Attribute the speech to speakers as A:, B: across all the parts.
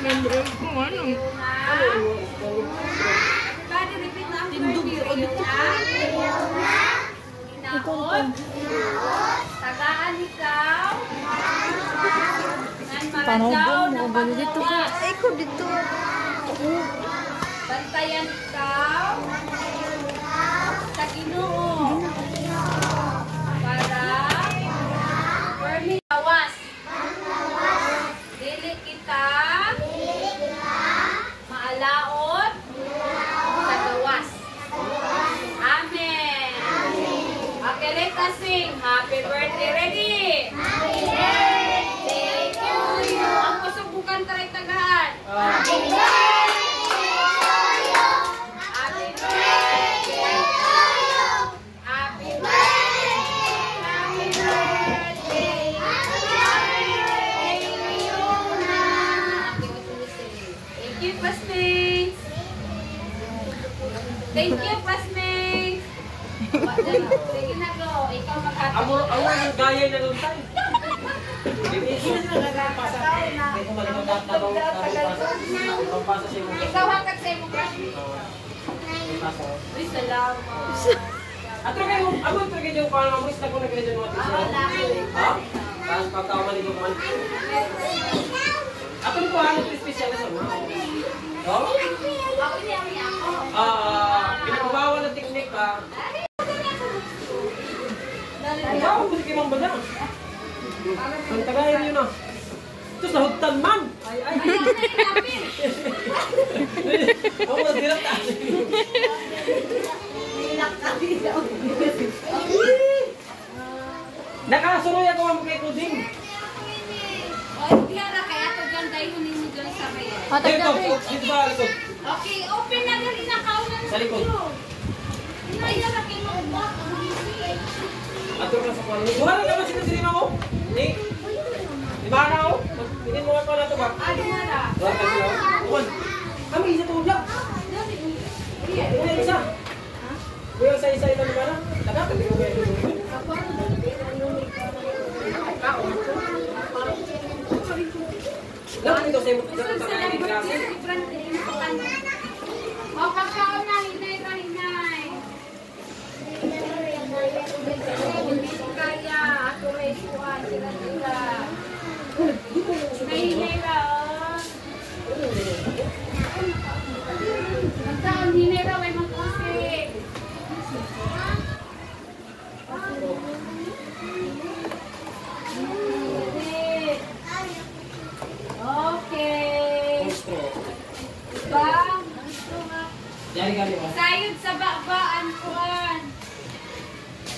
A: Member ko ano? Tindog ko dito.
B: Inaot. Tagaan ikaw.
A: Panobong mo ba dito ka? Ay ko dito.
B: Bantayan ikaw. Sa Ginoo. Para permit awas. Dili kita maalaot sa gawas. Amen. Okay, let's sing. Happy birthday. Ready? Happy birthday to you. Ang kusubukan tayo tagahan. Happy birthday to you. Happy birthday to you. Happy birthday. Happy birthday. Happy birthday to you na. Thank you, Pasmings. Thank you, Pasmings. Sige na, go. Ikaw mag-happy.
C: Amo ang gaya na doon tayo.
B: Ikaw hanggang sa imong crush. Uy, salamat.
C: Ato kayo, amo trigger yung parang amoy snack ko na ganyan mga tisyo. Ha? Tapos pagkaman dito man. Ato ko ano to special sa mo. Oh?
B: Ako ni ami ako.
C: Pinagbawa ng teknik ka. Ikaw, kasi kimang ba na? Ang tagayin yun na. Ito sa hugtan man. Ay. Ako na direct tayo. Nakasuroy ako ang kay Kuding.
B: Oy, bihara kaya to diyan dai hunin mo diyan sa kaya.
C: Dito ba likod?
B: Okay, open na dali na kauna na.
C: Sa likod.
B: Inaya ra kay mo ba?
C: Ato ka sa kwan. Buharan naman sila sinima mo. Ni. Di ba na ako? Tingin mo ako na ito ba?
B: Adi na ra.
C: Buharan ka sila. Buwan. Kami isa ito ulit. Buwan isa. Buwan sa isa ito di ba na? Taga, hindi ko kaya ito. Lahat ito sa tagayin ni Grace.
B: O kakao na hinay ra hinay. Kaya ako may suwan sila. May hinay ra. Magkaon hinay ra may magkusik. Okay. Bang.
C: Jari kali mo.
B: Sayod sa babaan kuan.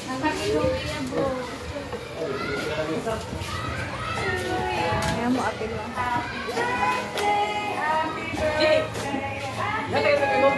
B: Nakakilong yan bro.
A: Kaya mo apil lang.
B: Happy birthday, happy birthday, happy
C: Jari kali mo.